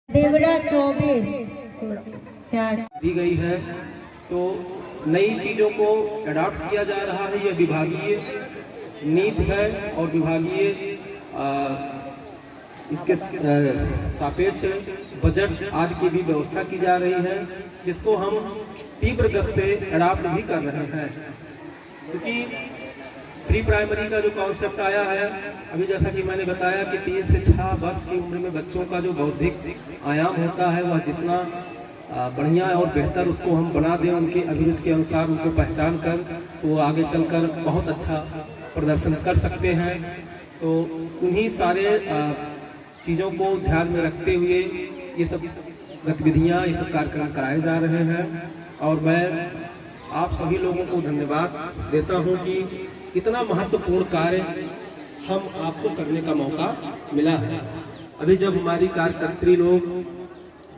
देवरा चौबे दी गई है, तो नई चीज़ों को अडॉप्ट किया जा रहा है। यह विभागीय नीति है और विभागीय इसके सापेक्ष बजट आदि की भी व्यवस्था की जा रही है, जिसको हम तीव्र गति से अडॉप्ट भी कर रहे हैं। क्योंकि प्री प्राइमरी का जो कॉन्सेप्ट आया है, अभी जैसा कि मैंने बताया कि 3 से 6 वर्ष की उम्र में बच्चों का जो बौद्धिक आयाम होता है, वह जितना बढ़िया और बेहतर उसको हम बना दें, उनके अभिरुचि के अनुसार उनको पहचान कर, तो वो आगे चलकर बहुत अच्छा प्रदर्शन कर सकते हैं। तो उन्हीं सारे चीज़ों को ध्यान में रखते हुए ये सब गतिविधियाँ, ये सब कार्यक्रम कराए जा रहे हैं। और मैं आप सभी लोगों को धन्यवाद देता हूँ कि इतना महत्वपूर्ण कार्य हम आपको करने का मौका मिला है। अभी जब हमारी कार्यकर्त्री लोग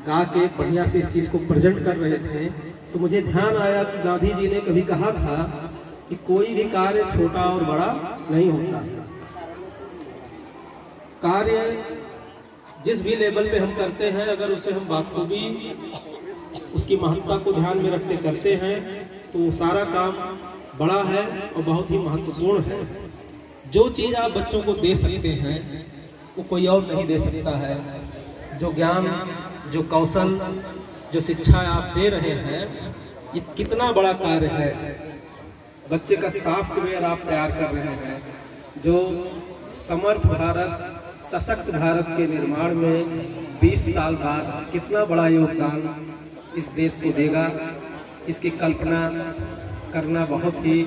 गा के बढ़िया से इस चीज़ को प्रेजेंट कर रहे थे, तो मुझे ध्यान आया कि गांधी जी ने कभी कहा था कि कोई भी कार्य छोटा और बड़ा नहीं होता। कार्य जिस भी लेवल पे हम करते हैं, अगर उसे हम बाखूबी उसकी महत्ता को ध्यान में रखते करते हैं, तो सारा काम बड़ा है और बहुत ही महत्वपूर्ण है। जो चीज़ आप बच्चों को दे सकते हैं वो कोई और नहीं दे सकता है। जो ज्ञान, जो कौशल, जो शिक्षा आप दे रहे हैं, ये कितना बड़ा कार्य है। बच्चे का सॉफ्टवेयर आप तैयार कर रहे हैं, जो समर्थ भारत, सशक्त भारत के निर्माण में 20 साल बाद कितना बड़ा योगदान इस देश को देगा, इसकी कल्पना करना बहुत ही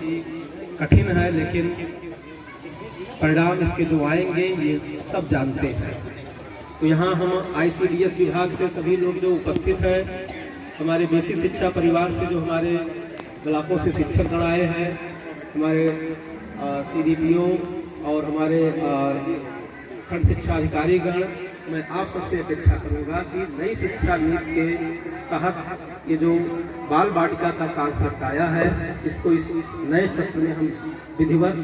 कठिन है, लेकिन परिणाम इसके जो आएंगे ये सब जानते हैं। तो यहाँ हम ICDS विभाग से सभी लोग जो उपस्थित हैं, हमारे बेसिक शिक्षा परिवार से जो हमारे ब्लॉकों से शिक्षक गण आए हैं, हमारे CDPO और हमारे खंड शिक्षा अधिकारी गण, मैं आप सबसे अपेक्षा करूंगा कि नई शिक्षा नीति के तहत ये जो बाल बालिका का कॉन्सेप्ट आया है, इसको इस नए सत्र में हम विधिवत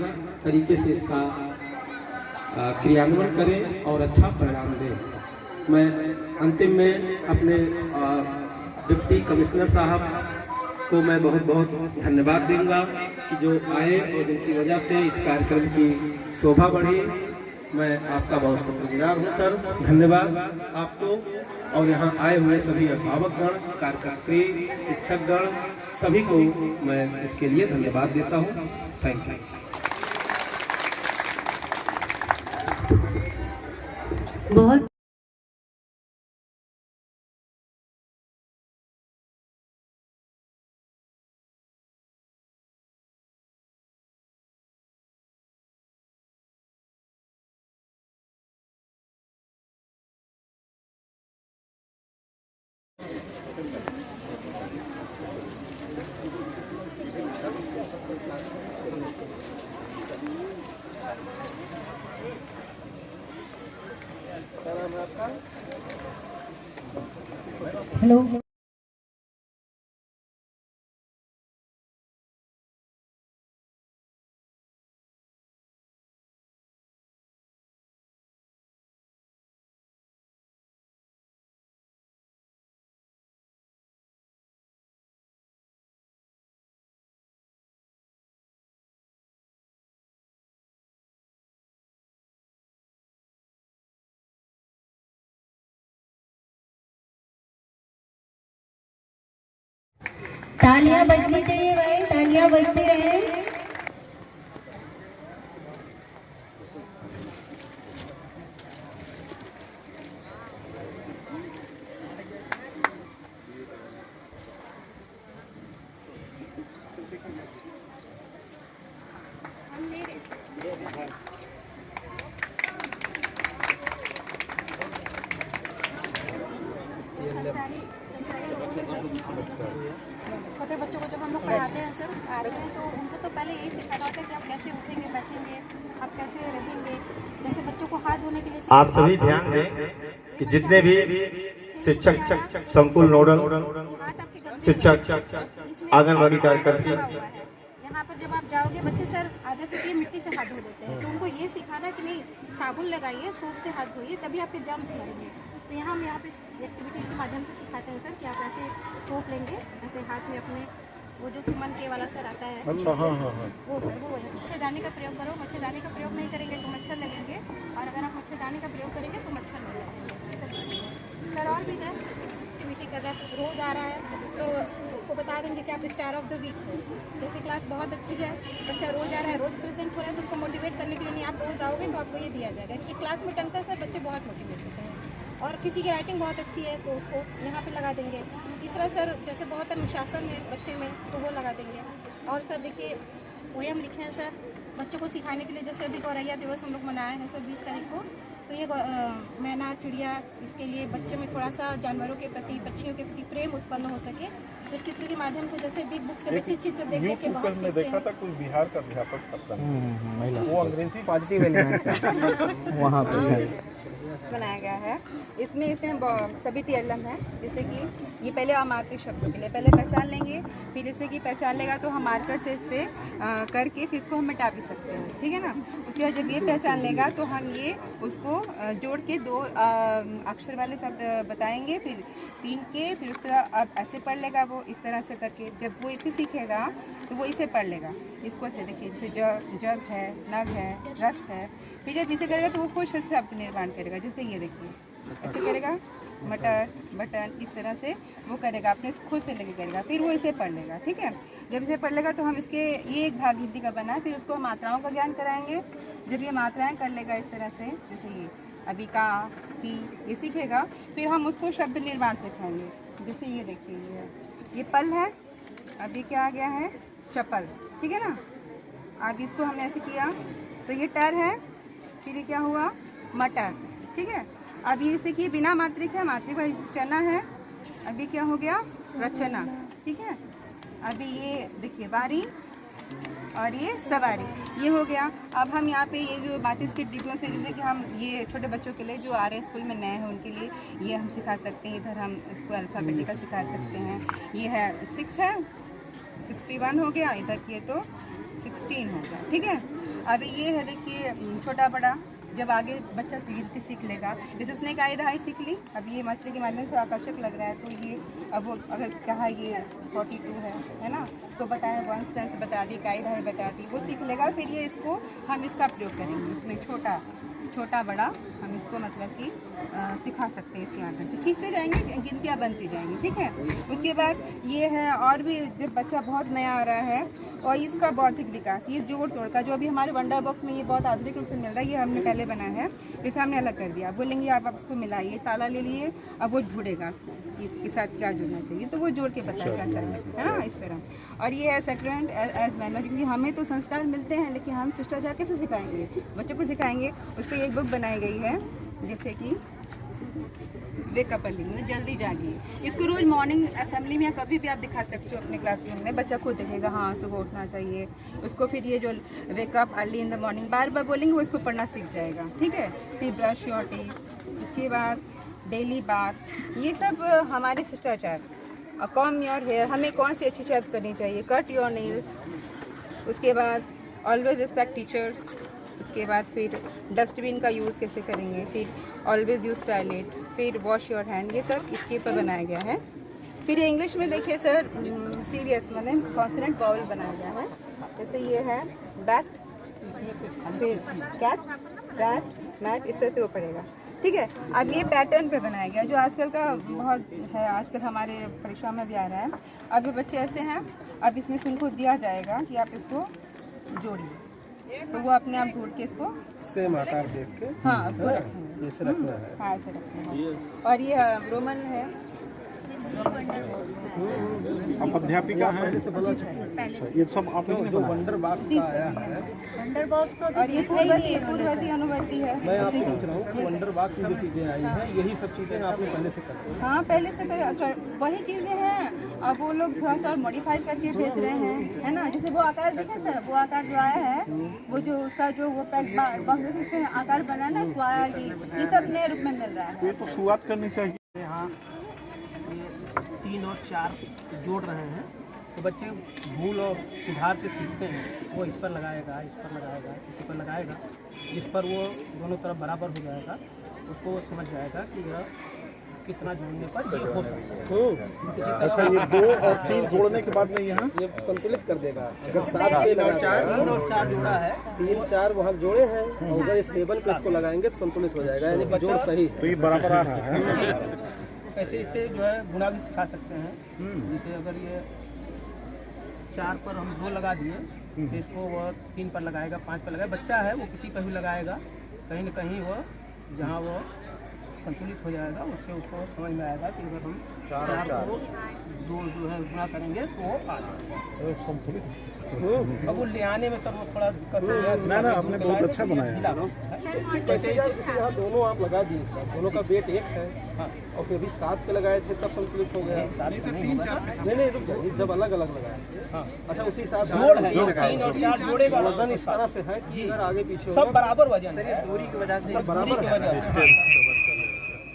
तरीके से इसका क्रियान्वयन करें और अच्छा परिणाम दें। मैं अंतिम में अपने डिप्टी कमिश्नर साहब को मैं बहुत बहुत धन्यवाद दूंगा कि जो आए और जिनकी वजह से इस कार्यक्रम की शोभा बढ़ी। मैं आपका बहुत शुक्रगुजार हूँ सर, धन्यवाद आपको। और यहाँ आए हुए सभी अभिभावकगण, कार्यकर्त्री, शिक्षकगण, सभी को मैं इसके लिए धन्यवाद देता हूँ। Thank you. बहुत हेलो, तालियां बजनी चाहिए भाई, तालियां बजती रहे। छोटे बच्चों को जब हम लोग पढ़ाते हैं सर, आते हैं तो उनको तो पहले यही सिखाना होता है कि आप कैसे उठेंगे, बैठेंगे, आप कैसे रहेंगे। जैसे बच्चों को हाथ धोने के लिए आप सभी ध्यान दें कि जितने भी शिक्षक, संकुल नोडल शिक्षक, आंगनबाड़ी कार्यकर्ती, यहाँ पर जब आप जाओगे, बच्चे सर आदत होती है मिट्टी से हाथ धो देते हैं, तो उनको ये सिखाना कि नहीं, साबुन लगाइए, सोप से हाथ धोइए, तभी आपके जर्म्स मरेंगे। तो यहाँ हम यहाँ पे इस एक्टिविटी के माध्यम से सिखाते हैं सर कि आप ऐसे सोप लेंगे, ऐसे हाथ में अपने वो जो सुमन के वाला सर आता है, अच्छा, हाँ हाँ हाँ, वो सर वो है। मच्छरदानी का प्रयोग करो, मच्छरदानी का प्रयोग नहीं करेंगे तो मच्छर लगेंगे, और अगर आप मच्छरदानी का प्रयोग करेंगे तो मच्छर नहीं लगेंगे। सर और भी है, एक्टिविटी कर रहा है, रोज़ आ रहा है तो उसको बता देंगे कि आप स्टार ऑफ द वीक हो। जैसे क्लास बहुत अच्छी है, बच्चा रोज़ आ रहा है, रोज़ प्रेजेंट हो रहा है, तो उसको मोटिवेट करने के लिए नहीं, आप रोज़ आओगे तो आपको ये दिया जाएगा। क्योंकि क्लास में टंका सर बच्चे बहुत मोटिवेट होते हैं, और किसी की राइटिंग बहुत अच्छी है तो उसको यहाँ पे लगा देंगे। तीसरा सर जैसे बहुत अनुशासन है बच्चे में तो वो लगा देंगे। और सर देखिए पोएम लिखे हैं सर बच्चों को सिखाने के लिए। जैसे अभी गौरैया दिवस हम लोग मनाए हैं सर 20 तारीख को, तो ये मैना चिड़िया, इसके लिए बच्चे में थोड़ा सा जानवरों के प्रति, पक्षियों के प्रति प्रेम उत्पन्न हो सके, तो चित्र के माध्यम से जैसे बिग बुक से बच्चे चित्र देख देख के बहुत सीखते देखा हैं। था कुछ बिहार का अध्यापक था, वो अंग्रेजी पॉजिटिव एलिमेंट वहाँ पे बनाया गया है। इसमें सभी TLM है, जैसे कि ये पहले अमात्रिक शब्दों के लिए पहले पहचान लेंगे, फिर जैसे कि पहचान लेगा तो हम मार्कर से इस पर करके फिर इसको हम मिटा भी सकते हैं, ठीक है ना। उसके बाद जब ये पहचान लेगा तो हम ये उसको जोड़ के 2 अक्षर वाले शब्द बताएंगे, फिर 3 के, फिर उस तरह अब ऐसे पढ़ लेगा वो इस तरह से करके। जब वो इसे सीखेगा तो वो इसे पढ़ लेगा, इसको ऐसे देखिए, जैसे जग है, नग है, रस है। फिर जब इसे करेगा तो वो खुश शब्द निर्माण करेगा, जैसे ये देखिए ऐसे करेगा, मटर, बटन, इस तरह से वो करेगा, अपने खुद से लेके करेगा, फिर वो इसे पढ़ लेगा, ठीक है। जब इसे पढ़ लेगा तो हम इसके ये एक भाग हिंदी का बना है, फिर उसको मात्राओं का ज्ञान कराएंगे। जब ये मात्राएं कर लेगा इस तरह से, जैसे ये अभी का, की, ये सीखेगा, फिर हम उसको शब्द निर्माण सिखाएंगे। जैसे ये देखिए ये पल है, अभी क्या आ गया है, चप्पल, ठीक है ना। अब इसको हमने ऐसे किया तो ये टर है, फिर ये क्या हुआ, मटर, ठीक है। अब ये इसे कि बिना मात्रिक है, मात्रिक चना है, अभी क्या हो गया, रचना, ठीक है। अभी ये देखिए बारी और ये सवारी, ये हो गया। अब हम यहाँ पे ये जो माचिस के डिब्बों से, जैसे कि हम ये छोटे बच्चों के लिए जो आ रहे हैं स्कूल में नए हैं उनके लिए ये हम सिखा सकते हैं। इधर हम इसको अल्फ़ाबेटिकल सिखा सकते हैं। ये है 6 है, 61 हो गया, इधर किए तो 16 हो गया, ठीक है। अभी ये है देखिए छोटा बड़ा, जब आगे बच्चा गिनती सीख लेगा, जैसे उसने इकाई दहाई सीख ली, अब ये मछली के माध्यम से आकर्षक लग रहा है तो ये अब वो अगर कहा ये 42 है ना, तो बताया 1 से बता दी, इकाई दहाई बता दी, वो सीख लेगा। फिर ये इसको हम इसका प्रयोग करेंगे, इसमें छोटा बड़ा हम इसको मतलब कि सिखा सकते हैं। इसके माध्यम से खींचते जाएंगे, गिनतियाँ बनती जाएंगी, ठीक है। उसके बाद ये है, और भी जब बच्चा बहुत नया आ रहा है और इसका बौद्धिक विकास, ये जोड़ तोड़ का जो अभी हमारे वंडर बॉक्स में ये बहुत आधुनिक रूप से मिल रहा है, ये हमने पहले बनाया है, इसे हमने अलग कर दिया। बोलेंगे आप इसको मिलाइए, ताला ले लिए, अब वो जुड़ेगा उसको, इसके साथ क्या जुड़ना चाहिए तो वो जोड़ के बताएगा, है ना, इस तरह। और ये है सेक्रेंट एज मैनर, क्योंकि हमें तो संस्कार मिलते हैं लेकिन हम शिष्टाचार कैसे सिखाएंगे, बच्चों को सिखाएंगे। उस पर एक बुक बनाई गई है, जैसे कि वेकअप अर्ली, मतलब जल्दी जागिए। इसको रोज़ मॉर्निंग असेंबली में या कभी भी आप दिखा सकते हो अपने क्लासरूम में, बच्चा खुद देखेगा हाँ सुबह उठना चाहिए उसको। फिर ये जो wake up early in the morning बार बार बोलेंगे वो इसको पढ़ना सीख जाएगा, ठीक है। फिर ब्रश योर टीथ, इसके बाद डेली बाथ, ये सब हमारे शिष्टाचार। कॉम योर हेयर, हमें कौन सी अच्छी चीज़ करनी चाहिए, कट योर नेल्स, उसके बाद ऑलवेज रिस्पेक्ट टीचर्स, उसके बाद फिर डस्टबिन का यूज़ कैसे करेंगे, फिर ऑलवेज यूज़ टॉयलेट, फिर वॉश योर हैंड, ये सब इसके ऊपर बनाया गया है। फिर इंग्लिश में देखिए सर CVS मतलब कॉन्सोनेंट वावल बनाया गया है। जैसे ये है बैट, फिर कैट, रैट, मैट, इस तरह से वो पड़ेगा, ठीक है। अब ये पैटर्न पे बनाया गया जो आजकल का बहुत है, आजकल हमारे परीक्षा में भी आ रहा है। अब ये बच्चे ऐसे हैं, अब इसमें से उनको दिया जाएगा कि आप इसको जोड़िए, तो वो अपने आप ढूंढ के इसको सेम आकार देख के हाँ उसको रखेंगे, ऐसे रखना है। हाँ ऐसे रखना है। और ये रोमन है, आप अध्यापिका हैं, ये सब आपने जो वंडर बॉक्स का आया है, वंडर बॉक्स तो और ये पूर्ववर्ती अनुवर्ती है। मैं आपसे पूछ रहा हूँ कि वंडर बॉक्स में जो चीज़ें आई हैं यही सब चीज़ें आपने पहले से कर दी? हाँ पहले से वही चीज़ें हैं, अब वो लोग थोड़ा सा मॉडिफाई करके भेज रहे हैं, है ना। जैसे वो आकार देखिए सर, वो आकार जो आया है वो जो उसका जो वो पैक बॉक्स से आकार बना ना स्क्वायर, ये सब नए रूप में मिल रहा है। ये तो शुरुआत करनी चाहिए। यहाँ 3 और 4 जोड़ रहे हैं तो बच्चे भूल और सुधार से सीखते हैं। वो इस पर लगाएगा, इस पर लगाएगा, इसी पर लगाएगा, जिस पर वो दोनों तरफ बराबर हो जाएगा उसको वो समझ जाएगा कि यह कितना जोड़ने पर ये हो सकता है। अच्छा, ये 2 और 3 जोड़ने के बाद में यहाँ ये संतुलित कर देगा। अगर 7 पे 3 और 4 जोड़ा है, 3-4 वहाँ जोड़े हैं और अगर ये 7 पे इसको लगाएंगे तो संतुलित हो जाएगा, यानी कि जोड़ सही है। तो ये बराबर आ रहा है। कैसे इसे जो है गुणा भी सिखा सकते हैं। जैसे अगर ये 4 पर हम 2 लगा दिए तो इसको वह 3 पर लगाएगा, 5 पर लगाएगा। बच्चा है वो किसी पर भी लगाएगा, कहीं न कहीं वह जहाँ वो संतुलित हो जाएगा, उससे उसको समझ में आएगा कि अगर हम 4 को 2 जो है गुणा करेंगे तो वो आ जाएगा संतुलित। अब वो ले आने में सब थोड़ा दिक्कत हो गया। ना आपने बहुत अच्छा बनाया। वैसे इसे यहाँ दोनों आप लगा दिए सर, दोनों का वेट एक है। हाँ, और फिर भी 7 पे लगाए थे तब संतुलित हो गया। 7 से 3-4 नहीं रुक जाइए, जब अलग अलग लगाए थे। हाँ, अच्छा उसी हिसाब से जोड़ है, 3 और 4 जोड़े का वजन इस तरह से है जी, अगर आगे पीछे सब बराबर वजन है। दूरी की वजह से, सब बराबर की वजह से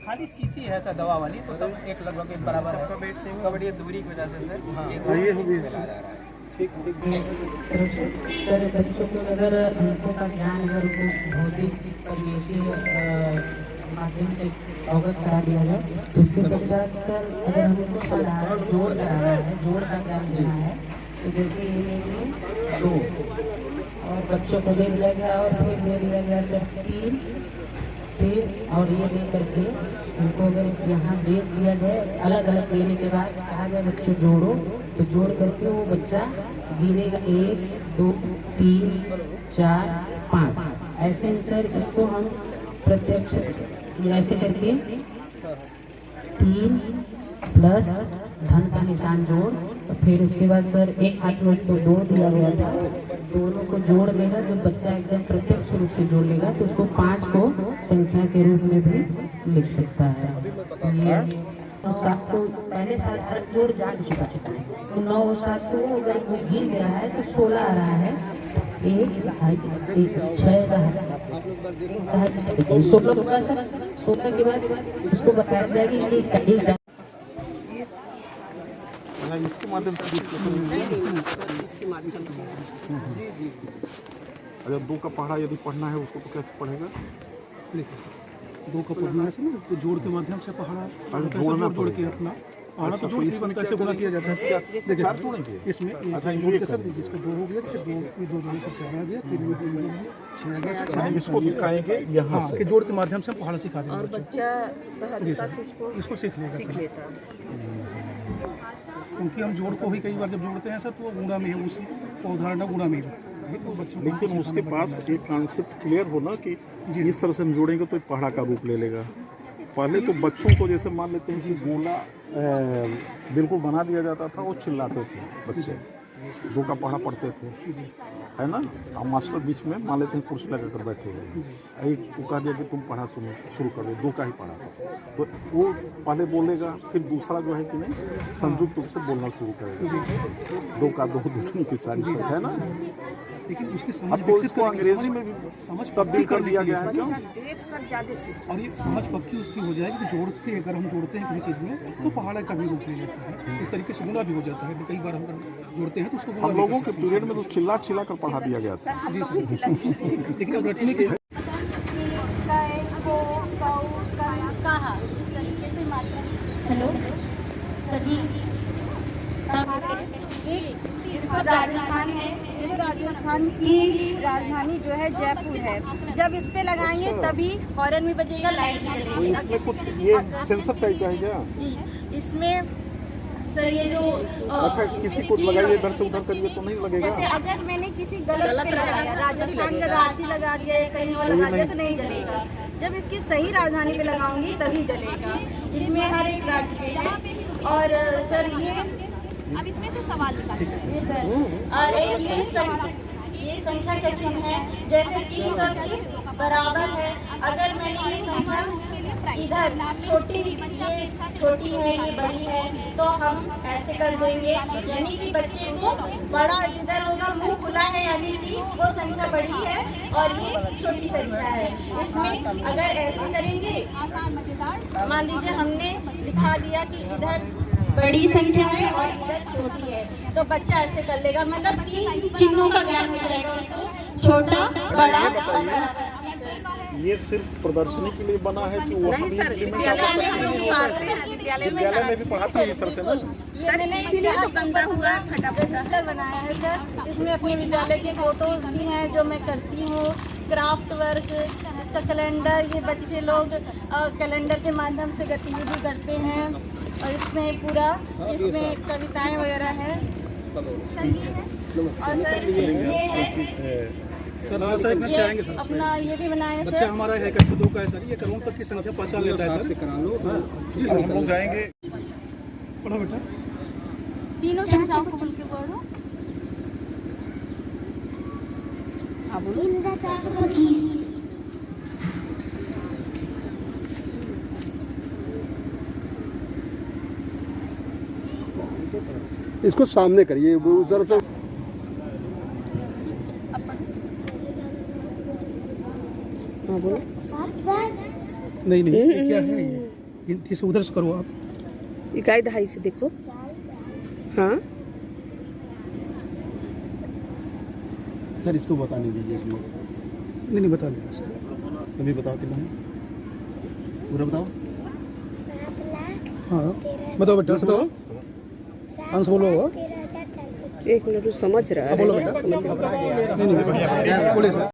खाली सीसी है सर दवा वाली, तो सब एक लगभग एक बराबर है। वेट से सब बढ़िया दूरी की वजह से सर। हाँ, ये होगी सर बच्चों को अगर अंकों का ज्ञान अगर उनको भौतिक परिवेशी माध्यम से अवगत करा दिया जाए तो उसके पश्चात सर अगर हम उनको साधारण जोड़ कराना है, जोड़ का ज्ञान देना है, तो जैसे ये लेंगे 2 और बच्चों को दे दिया गया और फिर दे दिया गया सर 3 और ये दे करके उनको अगर यहाँ दे दिया जाए, अलग अलग देने के बाद कहा जाए बच्चों जोड़ो, तो जोड़ करके वो बच्चा गिनेगा 1 2 3 4 5 ऐसे ही सर इसको हम प्रत्यक्ष ऐसे करके 3 प्लस धन का निशान जोड़, तो फिर उसके बाद सर एक हाथ में उसको 2 दिया गया था, दोनों को जोड़ लेगा, जो बच्चा एकदम प्रत्यक्ष रूप से जोड़ लेगा तो उसको 5 को संख्या के रूप में भी लिख सकता है। तो ये 7 को पहले 7 जोड़ जान चुका है, तो 9 और 7 को अगर वो गिर गया है तो 16 आ रहा है, 1 6 का है, 16 होगा सर। 16 के बाद उसको बताया जाएगा कि एक इसके माध्यम से इसके माध्यम से अगर 2 का पढ़ा यदि पढ़ना है उसको तो कैसे पढ़ेगा? देखो 2 का पढ़ना है ना, तो जोड़ के माध्यम से पढ़ा जोड़ के अपना पढ़ा तो जोड़ इसमें कैसे गुणा किया जाता है? देखिए इसमें जोड़ के सर इसका 2 हो गया, फिर 2 जोड़ से 4 आ गया, फिर 6 आ गया। इसको दिखाएंगे यहाँ के जोड़ के माध्यम से पढ़ना सिखा देंगे और बच्चा सहजता से इसको सीख लेगा। क्योंकि हम जोड़ को ही कई बार जब जोड़ते हैं सर तो गुणा में है, उसी उदाहरण गुणा में है तो बच्चों को। लेकिन उसके पास एक कॉन्सेप्ट क्लियर हो ना कि इस तरह से हम जोड़ेंगे तो पहाड़ा का रूप ले लेगा। पहले तो बच्चों को जैसे मान लेते हैं कि गोला बिल्कुल बना दिया जाता था, वो चिल्लाते थे बच्चे, 2 का पढ़ा पढ़ते थे, है ना। और मास्टर बीच में मान लेते हैं कुर्सी लगा कर बैठे हुए, एक को कह दिया कि तुम पढ़ा शुरू कर दो, 2 का ही पढ़ा, तो वो पहले बोलेगा, फिर दूसरा जो है कि नहीं संयुक्त रूप से बोलना शुरू करेगा, 2 का 2 दूसरी के 4 है ना। लेकिन उसकी समझ इसको अंग्रेजी में भी समझ तब्दील कर दिया गया है, क्यों? और ये समझ पक्की उसकी हो जाएगी कि जोड़ से अगर हम जोड़ते हैं किसी चीज़ में तो पहाड़ का भी रूप ले लेता है, इस तरीके से गुणा भी हो जाता है। कई बार हम जोड़ते हैं तो उसको हम लोगों के पीरियड में तो चिल्ला कर पढ़ा दिया गया था। जी सर, लेकिन अब रटने के हेलो सभी राजस्थान है, राजस्थान की राजधानी जो है जयपुर है। जब इस पे लगाएंगे तभी हॉर्न भी बजेगा, लाइट भी जलेगी। इसमें कुछ ये सेंसर टाइप का है क्या? जी, इसमें सर ये जो अच्छा किसी को लगाइए इधर से उधर करिए तो नहीं लगेगा। जैसे अगर मैंने किसी गलत पे लगाया, राजस्थान का रांची लगा दिया या कहीं और लगा दिया तो नहीं जलेगा। जब इसकी सही राजधानी पे लगाऊंगी तभी जलेगा। इसमें हर एक राज्य पे है। और सर ये अब इसमें से सवाल निकालिए। ये सर और एक ये संख्या का चिन्ह है, जैसे 30 और 30 बराबर है। अगर मैंने ये संख्या इधर छोटी है, ये बड़ी है, तो हम ऐसे कर देंगे, यानी कि बच्चे को बड़ा जिधर होगा मुंह खुला है, यानी कि वो संख्या बड़ी है और ये छोटी संख्या है। इसमें अगर ऐसे करेंगे, मान लीजिए हमने लिखा दिया कि इधर बड़ी संख्या है और इधर छोटी है, तो बच्चा ऐसे कर लेगा, मतलब 3 चिन्हों का ज्ञान हो जाएगा उसको, छोटा, बड़ा और बड़ा। ये सिर्फ प्रदर्शनी के लिए बना है कि वहाँ भी विद्यालय में भी पढ़ाते हैं इस तरह से ना? रजिस्टर बनाया है सर, इसमें अपने विद्यालय के फोटोज भी हैं जो मैं करती हूँ, क्राफ्ट वर्क, इसका कैलेंडर, ये बच्चे लोग कैलेंडर के माध्यम से गतिविधि करते हैं और इसमें पूरा इसमें कविताएं वगैरह हैं। और सर ये है सर अच्छा एक मिनट चाहेंगे सर अपना ये भी बनाया है बच्चा सर। हमारा है 102 का है सर, ये करोड़ तक की संख्या पहचान लेता है सर से करा लो। जी सर हम लोग जाएंगे। पढ़ो बेटा। तीनों संख्याओं को बोल के बोलो। 3425। इसको सामने करिए वो जरा सा। हाँ बोलो। नहीं नहीं ये क्या है ये गिनती से उधर से करो आप। इकाई दहाई से देखो। हाँ सर इसको बताने दीजिए इसमें। नहीं बता देगा सर। अभी बताओ कितना है पूरा बताओ। 7 लाख हाँ बताओ बेटा बताओ आंसर बोलो। 1 मिनट समझ रहा है। बोलो बेटा। नहीं बोले सर।